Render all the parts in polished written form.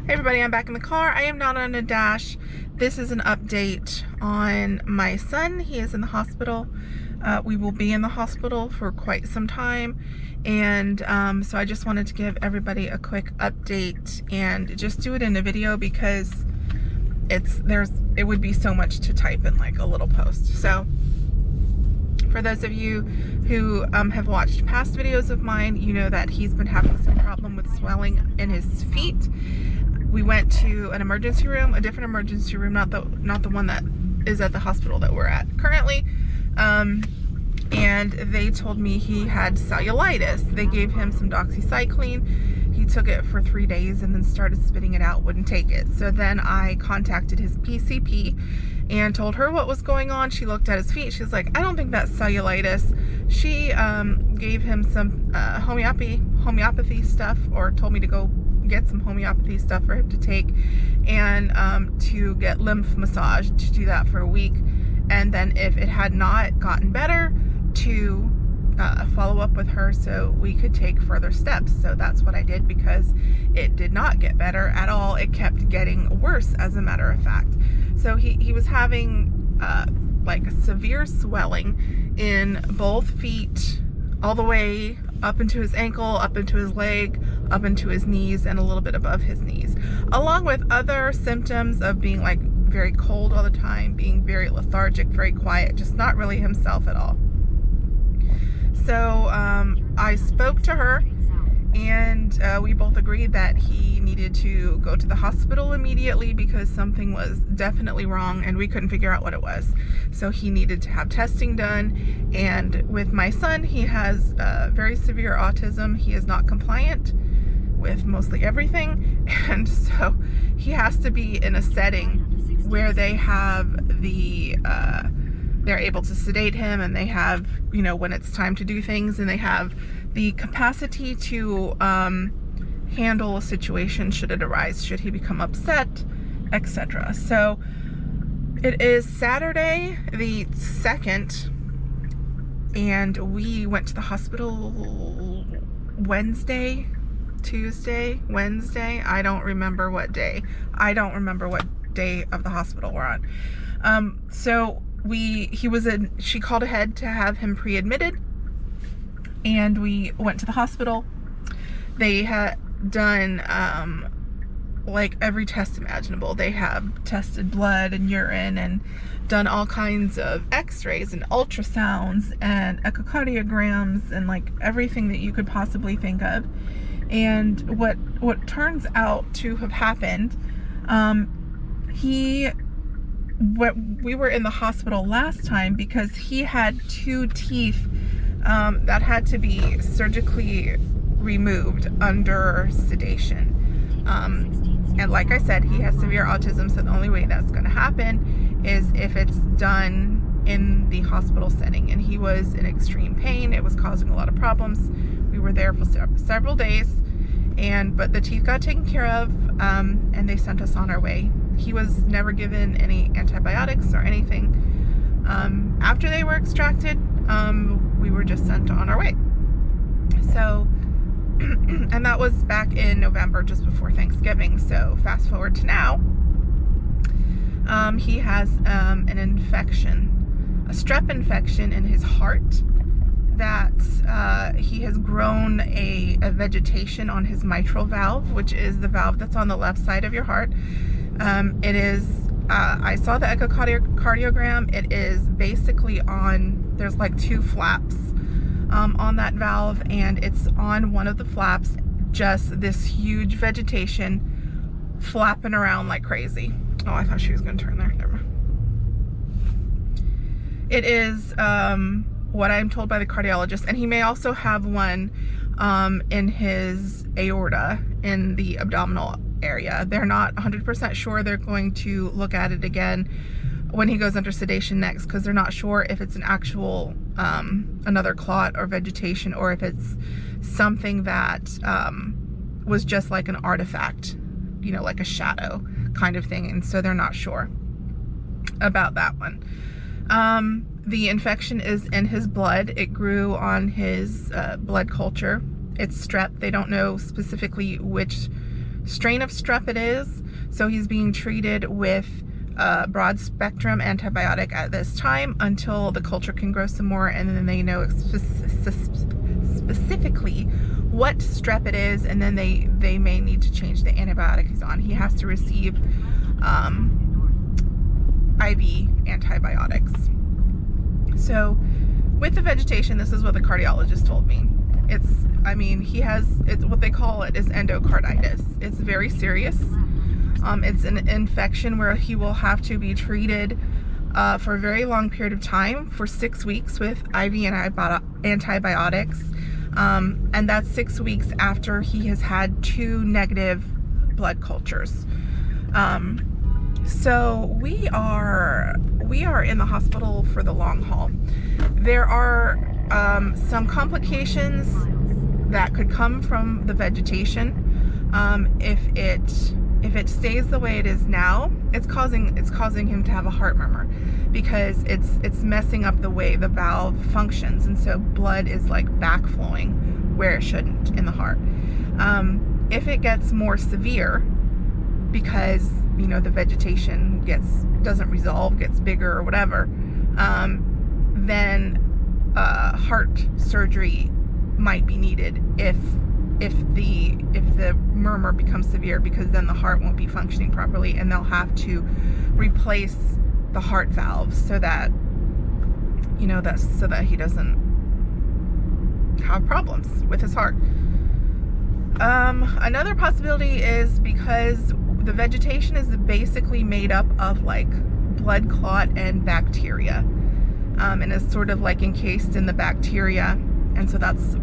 Hey everybody, I'm back in the car. I am not on a dash. This is an update on my son. He is in the hospital. We will be in the hospital for quite some time. And so I just wanted to give everybody a quick update and just do it in a video because it would be so much to type in like a little post. So for those of you who have watched past videos of mine, you know that he's been having some problem with swelling in his feet. We went to an emergency room, a different emergency room, not the one that is at the hospital that we're at currently. And they told me he had cellulitis. They gave him some doxycycline. He took it for 3 days and then started spitting it out, wouldn't take it. So then I contacted his PCP and told her what was going on. She looked at his feet. She was like, I don't think that's cellulitis. She gave him some homeopathy stuff, or told me to go get some homeopathy stuff for him to take, and to get lymph massage, to do that for a week. And then if it had not gotten better, to follow up with her so we could take further steps. So that's what I did, because it did not get better at all. It kept getting worse, as a matter of fact. So he was having like severe swelling in both feet, all the way up into his ankle, up into his leg, up into his knees, and a little bit above his knees, along with other symptoms of being like very cold all the time, being very lethargic, very quiet, just not really himself at all. So I spoke to her, and we both agreed that he needed to go to the hospital immediately because something was definitely wrong and we couldn't figure out what it was. So he needed to have testing done. And with my son, he has very severe autism. He is not compliant with mostly everything, and so he has to be in a setting where they have the they're able to sedate him, and they have, you know, when it's time to do things, and they have the capacity to handle a situation should it arise, should he become upset, etc. So it is Saturday the 2nd, and we went to the hospital Wednesday, I don't remember what day. I don't remember what day of the hospital we're on. So she called ahead to have him pre-admitted, and we went to the hospital. They had done like every test imaginable. They have tested blood and urine and done all kinds of x-rays and ultrasounds and echocardiograms and like everything that you could possibly think of. And what turns out to have happened, we were in the hospital last time because he had 2 teeth that had to be surgically removed under sedation. And like I said, he has severe autism, so the only way that's going to happen is if it's done in the hospital setting. And he was in extreme pain. It was causing a lot of problems. We were there for several days, but the teeth got taken care of, and they sent us on our way. He was never given any antibiotics or anything. After they were extracted, we were just sent on our way. So, and that was back in November, just before Thanksgiving. So fast forward to now, he has an infection, a strep infection in his heart, that he has grown a vegetation on his mitral valve, which is the valve that's on the left side of your heart. It is, I saw the echocardiogram. It is basically there's like 2 flaps on that valve, and it's on one of the flaps, just this huge vegetation flapping around like crazy. Oh, I thought she was going to turn there. Never mind. It is what I'm told by the cardiologist, and he may also have one in his aorta, in the abdominal area. They're not 100% sure. They're going to look at it again when he goes under sedation next, because they're not sure if it's an actual another clot or vegetation, or if it's something that was just like an artifact, you know, like a shadow kind of thing. And so they're not sure about that one. The infection is in his blood. It grew on his blood culture. It's strep. They don't know specifically which strain of strep it is. So he's being treated with broad spectrum antibiotic at this time until the culture can grow some more, and then they know specifically what strep it is, and then they may need to change the antibiotic he's on. He has to receive IV antibiotics. So with the vegetation, this is what the cardiologist told me. It's what they call it is endocarditis. It's very serious. It's an infection where he will have to be treated for a very long period of time, for 6 weeks with IV antibiotics. And that's 6 weeks after he has had 2 negative blood cultures. So we are in the hospital for the long haul. There are some complications that could come from the vegetation. If it stays the way it is now, it's causing him to have a heart murmur, because it's messing up the way the valve functions, and so blood is like backflowing where it shouldn't in the heart. If it gets more severe, because the vegetation doesn't resolve, gets bigger or whatever, then heart surgery might be needed if the murmur becomes severe, because then the heart won't be functioning properly, and they'll have to replace the heart valve so that he doesn't have problems with his heart. Another possibility is because the vegetation is basically made up of like blood clot and bacteria, and is sort of like encased in the bacteria, and so that's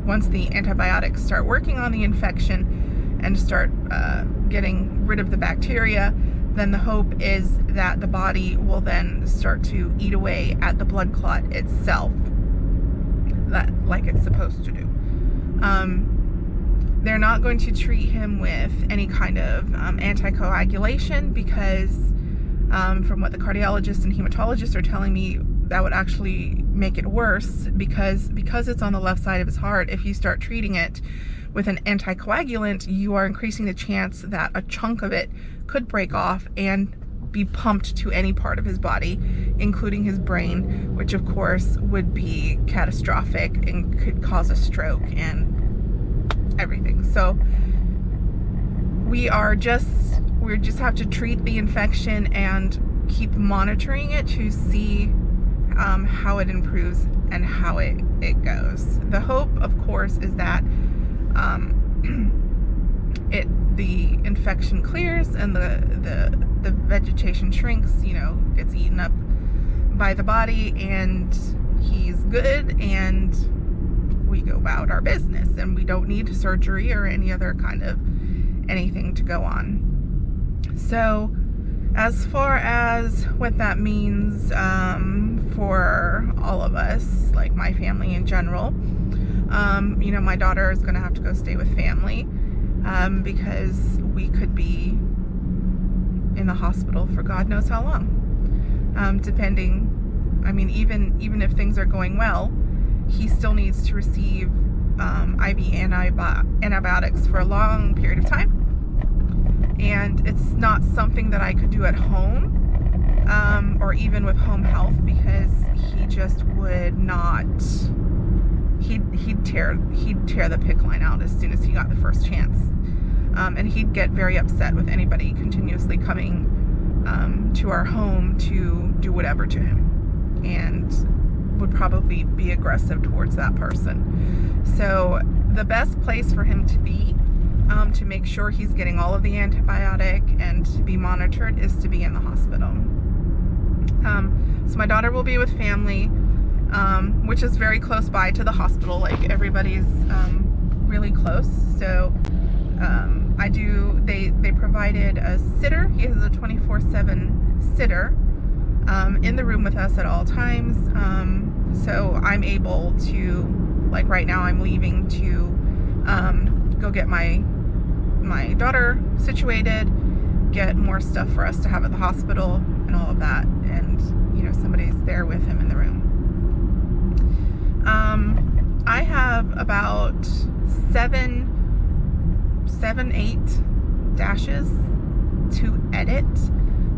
once the antibiotics start working on the infection and start getting rid of the bacteria, then the hope is that the body will then start to eat away at the blood clot itself, like it's supposed to do. They're not going to treat him with any kind of anticoagulation, because from what the cardiologists and hematologists are telling me, that would actually make it worse, because it's on the left side of his heart. If you start treating it with an anticoagulant, you are increasing the chance that a chunk of it could break off and be pumped to any part of his body, including his brain, which of course would be catastrophic and could cause a stroke and everything. So we just have to treat the infection and keep monitoring it to see how it improves and how it goes. The hope, of course, is that the infection clears and the vegetation shrinks, gets eaten up by the body, and he's good, and we go about our business, and we don't need surgery or any other kind of anything to go on. So as far as what that means for all of us, like my family in general, my daughter is going to have to go stay with family, because we could be in the hospital for God knows how long, depending. Even if things are going well, he still needs to receive IV antibiotics for a long period of time. And it's not something that I could do at home, or even with home health, because he just would not, he'd tear the PICC line out as soon as he got the first chance. And he'd get very upset with anybody continuously coming to our home to do whatever to him, and would probably be aggressive towards that person. So the best place for him to be, to make sure he's getting all of the antibiotic and to be monitored, is to be in the hospital. So my daughter will be with family, which is very close by to the hospital. Like, everybody's really close. So they provided a sitter. He has a 24/7 sitter in the room with us at all times. So I'm able to, like right now, I'm leaving to go get my daughter situated, get more stuff for us to have at the hospital and all of that, and somebody's there with him in the room. I have about 7 7, 8 dashes to edit.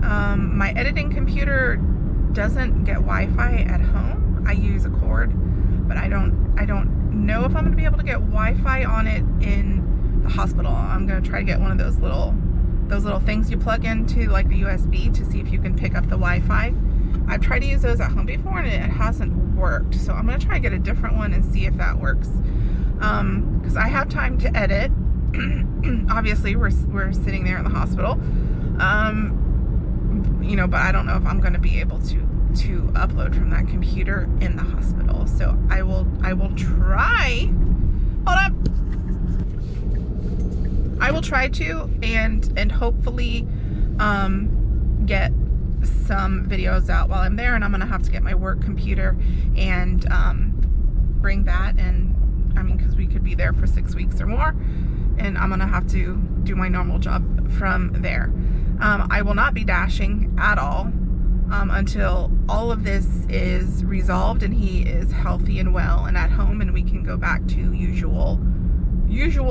My editing computer doesn't get Wi-Fi at home. I use a cord, but I don't know if I'm going to be able to get Wi-Fi on it in the hospital. I'm going to try to get one of those little things you plug into, like the USB, to see if you can pick up the Wi-Fi. I've tried to use those at home before and it hasn't worked, so I'm going to try to get a different one and see if that works. Because I have time to edit. Obviously, we're sitting there in the hospital, you know, but I don't know if I'm going to be able to upload from that computer in the hospital. So I will try. Hold up. I will try to and hopefully get some videos out while I'm there, and I'm gonna have to get my work computer and bring that, and I mean, because we could be there for 6 weeks or more, and I'm gonna have to do my normal job from there. I will not be dashing at all until all of this is resolved and he is healthy and well and at home and we can go back to usual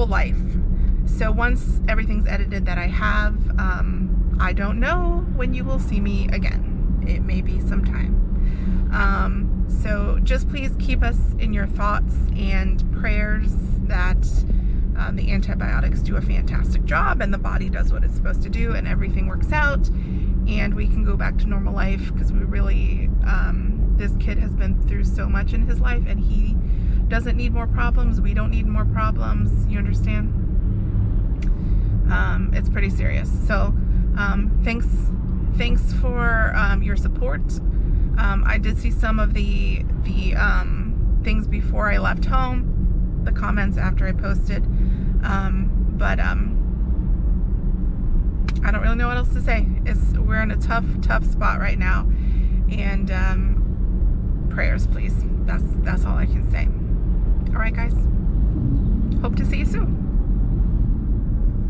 life. So once everything's edited that I have, I don't know when you will see me again. It may be some time. So just please keep us in your thoughts and prayers that the antibiotics do a fantastic job and the body does what it's supposed to do and everything works out and we can go back to normal life, because we really, this kid has been through so much in his life and he doesn't need more problems. We don't need more problems. You understand? It's pretty serious. So thanks for your support. I did see some of the things before I left home, the comments after I posted, but I don't really know what else to say. We're in a tough spot right now, and prayers, please. That's all I can say. All right, guys. Hope to see you soon.